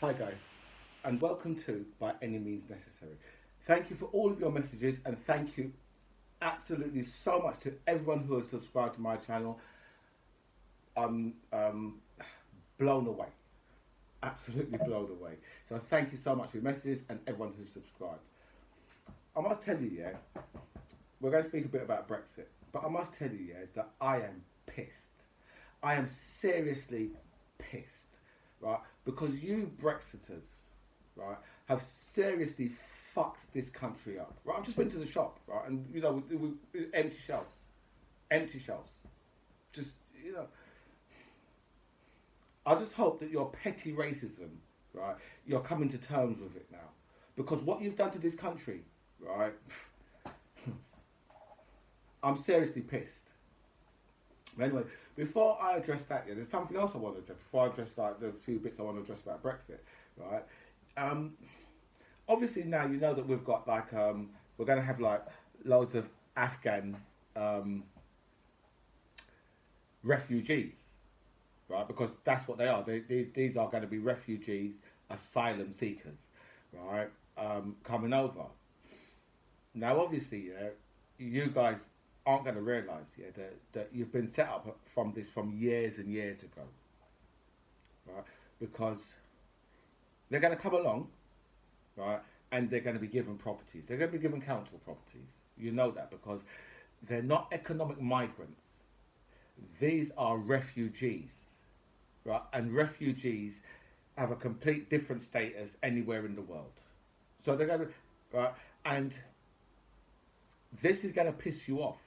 Hi, guys, and welcome to By Any Means Necessary. Thank you for all of your messages, and thank you absolutely so much to everyone who has subscribed to my channel. I'm blown away, absolutely blown away. So, thank you so much for your messages and everyone who's subscribed. I must tell you, yeah, we're going to speak a bit about Brexit, but I must tell you, yeah, that I am pissed. I am seriously pissed, right? Because you Brexiters, right, have seriously fucked this country up. Right? I've just been to the shop, right, and empty shelves, empty shelves. Just I just hope that your petty racism, right, you're coming to terms with it now, because what you've done to this country, right, I'm seriously pissed. Anyway, before I address that, yeah, there's something else I want to address. Before I address like the few bits I want to address about Brexit, right? Um, Obviously now you know that we've got like we're going to have like loads of Afghan um, refugees, right? Because that's what they are. These are going to be refugees, asylum seekers, right? Coming over. Now, obviously, yeah, you guys aren't going to realise, yeah, that you've been set up from this from years and years ago, right? Because they're going to come along, right, and they're going to be given properties. They're going to be given council properties. You know that because they're not economic migrants. These are refugees, right? And refugees have a complete different status anywhere in the world. So they're going to, right? And this is going to piss you off,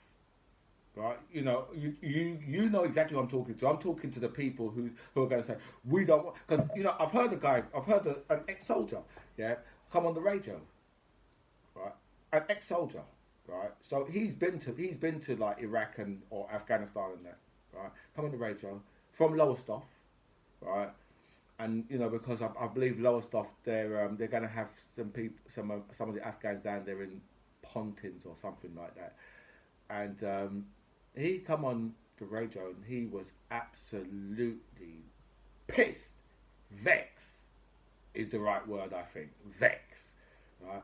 right? You know exactly who I'm talking to. I'm talking to the people who are going to say we don't want, because I've heard a guy, an ex-soldier, yeah, come on the radio, right? An ex-soldier, right? So he's been to like Iraq and or Afghanistan and that, right? Come on the radio from Lowestoft, right? And because I believe Lowestoft they're going to have some people some of the Afghans down there in Pontins or something like that, and he come on the radio and he was absolutely pissed. Vex is the right word, I think. Vex, right?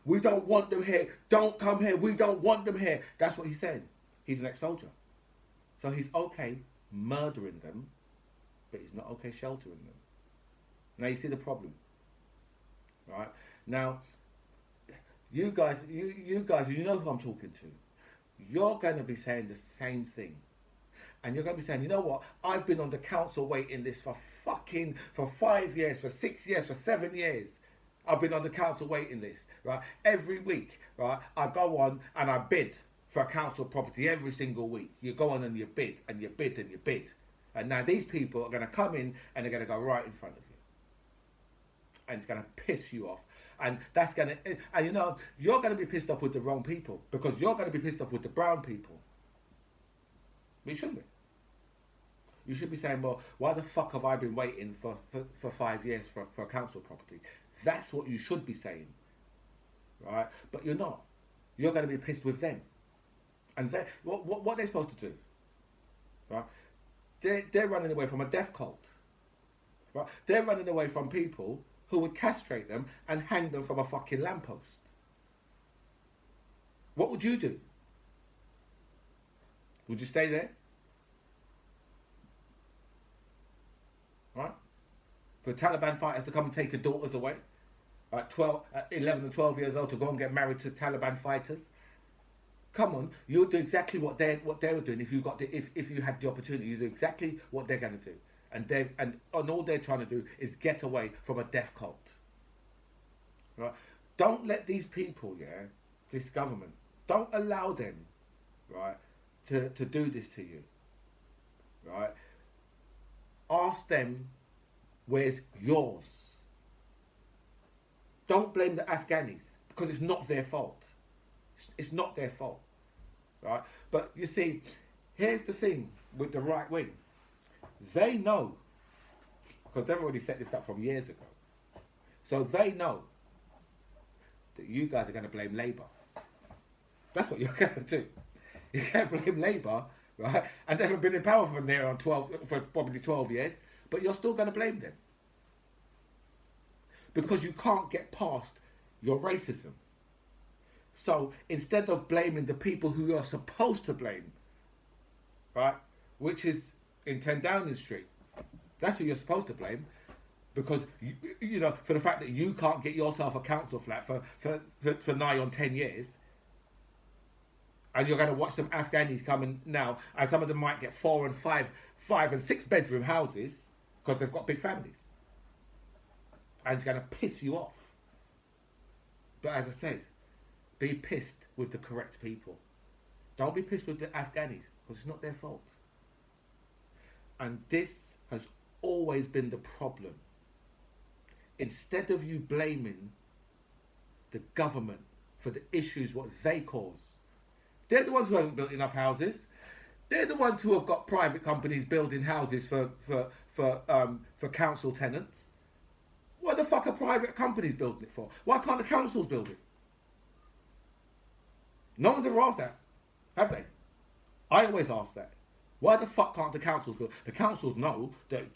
We don't want them here. Don't come here. We don't want them here. That's what he's saying. He's an ex-soldier, so he's okay murdering them, but he's not okay sheltering them. Now you see the problem, right? Now you know who I'm talking to. You're going to be saying the same thing. And you're going to be saying, you know what? I've been on the council waiting list for 5 years, for 6 years, for 7 years. I've been on the council waiting list, right? Every week, right? I go on and I bid for a council property every single week. You go on and you bid and you bid and you bid. And now these people are going to come in and they're going to go right in front of you. And it's going to piss you off. And that's going to, and you're going to be pissed off with the wrong people because you're going to be pissed off with the brown people. But you shouldn't be. You should be saying, well, why the fuck have I been waiting for 5 years for a council property? That's what you should be saying, right? But you're not. You're going to be pissed with them. And what they're supposed to do, right? They're running away from a death cult, right? They're running away from people who would castrate them and hang them from a fucking lamppost. What would you do? Would you stay there? Right? For Taliban fighters to come and take your daughters away at 11 and 12 years old to go and get married to Taliban fighters? Come on, you'll do exactly what they were doing if if you had the opportunity. You do exactly what they're going to do, and all they're trying to do is get away from a death cult. Right? Don't let these people, yeah, this government, don't allow them, right, to do this to you, right? Ask them where's yours. Don't blame the Afghanis because it's not their fault. It's not their fault, right? But you see, here's the thing with the right wing. They know, because they've already set this up from years ago. So they know that you guys are going to blame Labour. That's what you're going to do. You're going to blame Labour, right? And they haven't been in power for near on 12, for probably 12 years, but you're still going to blame them. because you can't get past your racism. So instead of blaming the people who you're supposed to blame, right, which is in 10 Downing Street, that's who you're supposed to blame, because you know, for the fact that you can't get yourself a council flat for nigh on 10 years, and you're going to watch some Afghanis coming now, and some of them might get 4 and 5 and 6 bedroom houses because they've got big families, and it's going to piss you off. But as I said, be pissed with the correct people. Don't be pissed with the Afghanis, because it's not their fault. And this has always been the problem. Instead of you blaming the government for the issues what they cause, they're the ones who haven't built enough houses. They're the ones who have got private companies building houses for council tenants. What the fuck are private companies building it for? Why can't the councils build it? No one's ever asked that, have they? I always ask that. Why the fuck can't the councils build? The councils know that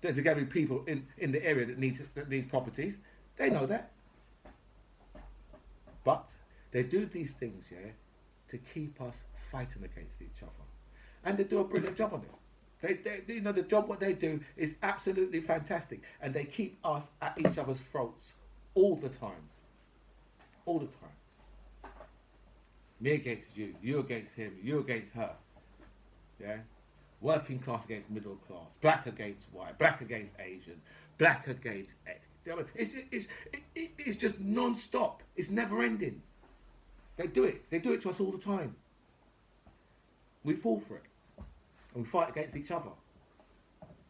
there's going to be people in the area that needs properties. They know that. But they do these things, yeah, to keep us fighting against each other. And they do a brilliant job on it. They you know, the job what they do is absolutely fantastic. And they keep us at each other's throats all the time. All the time. Me against you, you against him, you against her. Yeah? Working class against middle class, black against white, black against Asian, black against... You know, it's just non-stop. It's never ending. They do it. They do it to us all the time. We fall for it. And we fight against each other.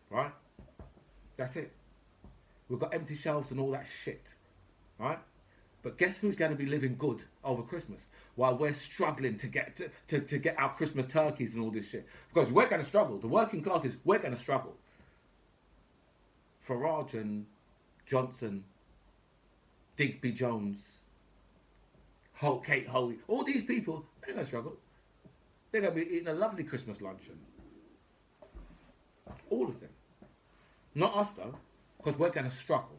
Right? That's it. We've got empty shelves and all that shit. Right? But guess who's going to be living good over Christmas while we're struggling to get to get our Christmas turkeys and all this shit? Because we're going to struggle. The working classes, we're going to struggle. Farage and Johnson, Digby Jones, Kate Hoey, all these people, they're going to struggle. They're going to be eating a lovely Christmas luncheon. All of them. Not us though, because we're going to struggle.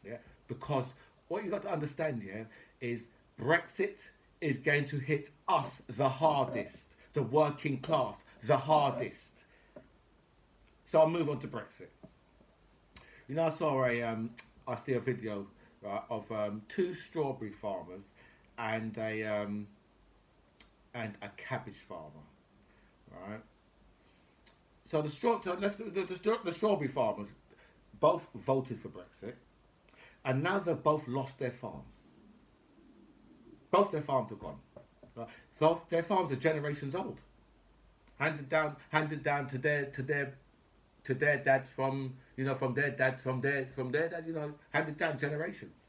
Yeah, because what you got to understand, yeah, is Brexit is going to hit us the hardest, the working class, the hardest. So I'll move on to Brexit. You know, I see a video, right, of 2 strawberry farmers and a cabbage farmer, right? So the strawberry farmers both voted for Brexit, and now they've both lost their farms. Both their farms are gone. Right? So their farms are generations old, handed down to their dads from their dads from their dad, you know, handed down generations,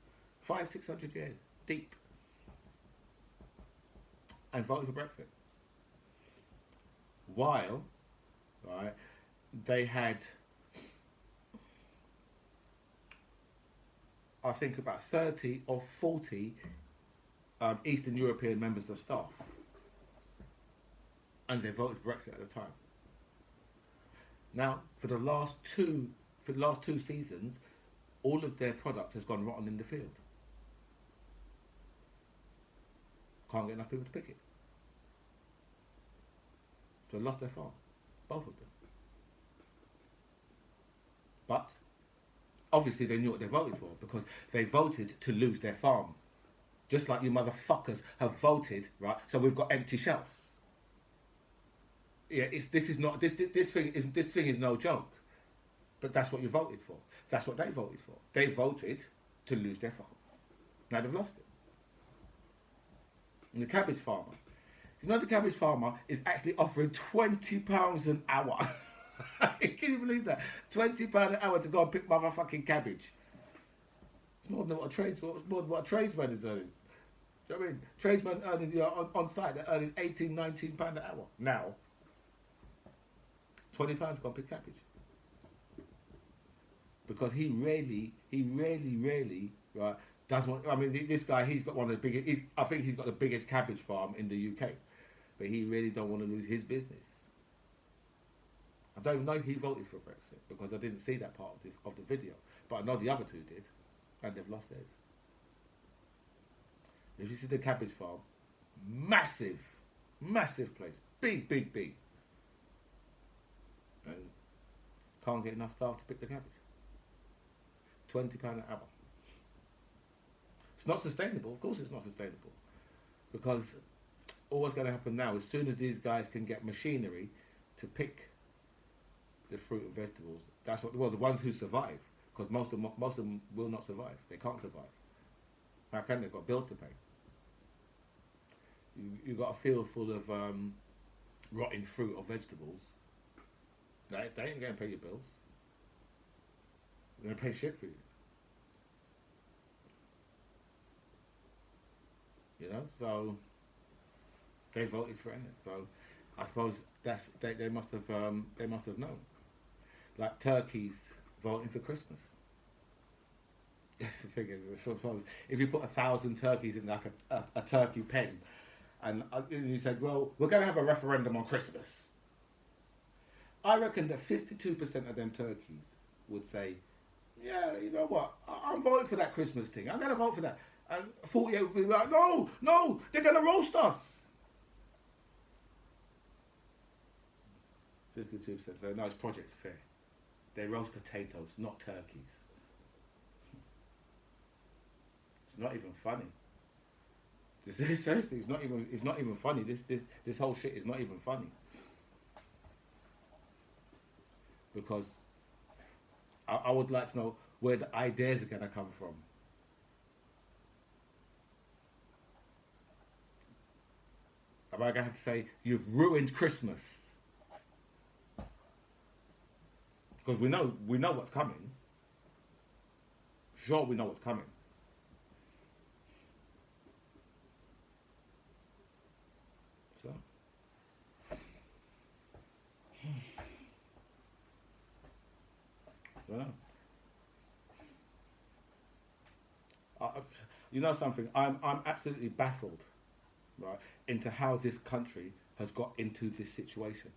500-600 years deep, and voted for Brexit. While, right, they had, I think, about 30 or 40 Eastern European members of staff, and they voted for Brexit at the time. Now, for the last two seasons, all of their product has gone rotten in the field. Can't get enough people to pick it. So they lost their farm, both of them. But obviously they knew what they voted for, because they voted to lose their farm. Just like you motherfuckers have voted, right? So we've got empty shelves. Yeah, this thing is no joke. But that's what you voted for. That's what they voted for. They voted to lose their farm. Now they've lost it. And the cabbage farmer. You know, the cabbage farmer is actually offering £20 an hour. Can you believe that? £20 an hour to go and pick motherfucking cabbage. It's more than what a tradesman is earning. Do you know what I mean? Tradesmen earning, you know, on site, they're earning £18, £19 an hour. Now, £20 to go and pick cabbage. Because he really, right, does want, I mean, this guy, he's got one of the biggest, I think he's got the biggest cabbage farm in the UK. But he really don't want to lose his business. I don't even know he voted for Brexit because I didn't see that part of the video. But I know the other two did, and they've lost theirs. If you see the cabbage farm, massive, massive place, big, big, big, and can't get enough staff to pick the cabbage. £20 an hour. It's not sustainable. Of course, it's not sustainable, because all what's going to happen now, as soon as these guys can get machinery to pick the fruit and vegetables, that's what, well, the ones who survive, because most of them will not survive. They can't survive. How can they? They've got bills to pay. You've got a field full of rotting fruit or vegetables. They ain't going to pay your bills. They're going to pay shit for you. You know, so they voted for it. So I suppose they must have known. Like turkeys voting for Christmas. That's the thing is, suppose if you put 1,000 turkeys in like a turkey pen, and you said, well, we're going to have a referendum on Christmas, I reckon that 52% of them turkeys would say, yeah, you know what, I'm voting for that Christmas thing. I'm going to vote for that. And 48 would be like, no, they're going to roast us. 52% say, no, it's Project Fair. They roast potatoes, not turkeys. It's not even funny. Seriously, it's not even funny. This whole shit is not even funny. Because I would like to know where the ideas are going to come from. Am I going to have to say, you've ruined Christmas? Because we know what's coming. Sure, we know what's coming. So, yeah. You know something? I'm absolutely baffled, right, into how this country has got into this situation.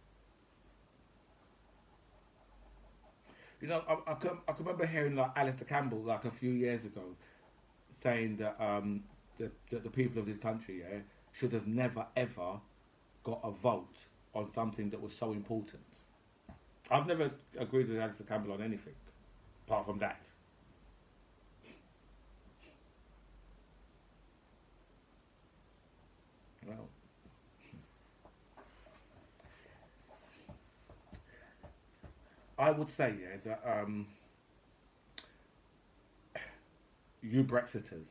You know, I can remember hearing like Alistair Campbell like a few years ago saying that the people of this country, yeah, should have never ever got a vote on something that was so important. I've never agreed with Alistair Campbell on anything apart from that. Well, I would say, yeah, that you Brexiters,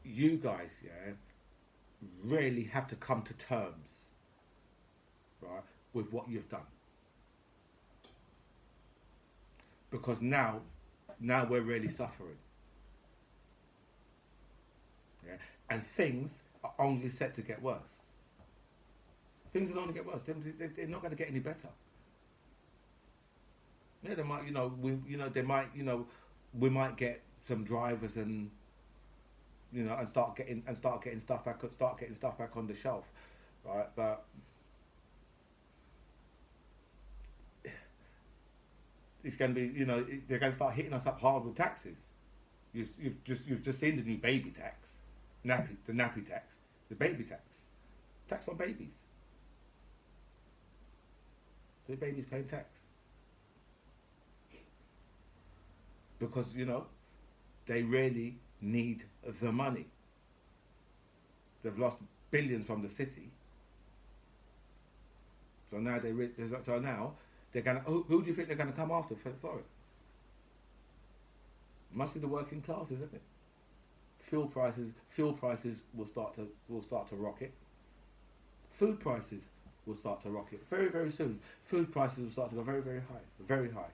you guys, yeah, really have to come to terms, right, with what you've done. Because now we're really suffering. Yeah? And things are only set to get worse. Things will only get worse. They're not going to get any better. Yeah, they might, we might get some drivers and, and start getting stuff back on the shelf, right? But it's going to be, they're going to start hitting us up hard with taxes. You've just seen the new baby tax, the nappy tax, the baby tax on babies. The baby's paying tax because they really need the money. They've lost billions from the city, so now they're gonna. Who do you think they're gonna come after for it? Must be the working classes, isn't it? Fuel prices will start to rocket. Food prices will start to rocket very, very soon. Food prices will start to go very, very high, very high.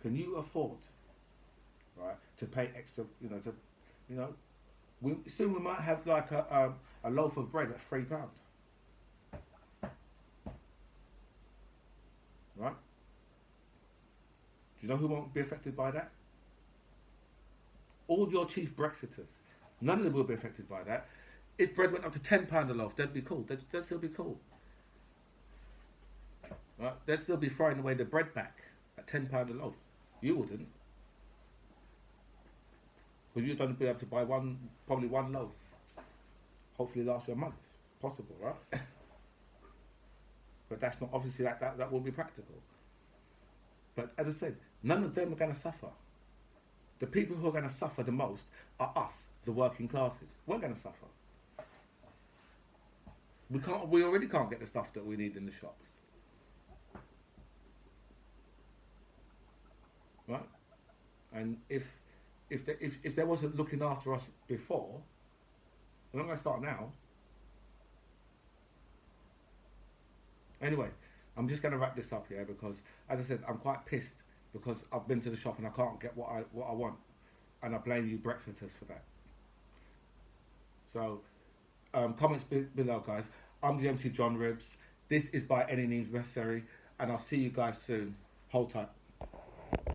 Can you afford, right, to pay extra? Soon we might have like a loaf of bread at £3, right? Do you know who won't be affected by that? All your chief Brexiters. None of them will be affected by that. If bread went up to £10 a loaf, they'd be cool. They'd still be cool. Right? They'd still be throwing away the bread back at £10 a loaf. You wouldn't, because you'd only be able to buy probably one loaf. Hopefully, last you a month. Possible, right? But that's not obviously that won't be practical. But as I said, none of them are going to suffer. The people who are going to suffer the most are us, the working classes. We're going to suffer. We already can't get the stuff that we need in the shops, right? And if they wasn't looking after us before, we're not going to start now. Anyway, I'm just going to wrap this up here because, as I said, I'm quite pissed because I've been to the shop and I can't get what I want, and I blame you Brexiters for that. So, comments below, guys. I'm the MC John Ribs. This is By Any Means Necessary, and I'll see you guys soon. Hold tight.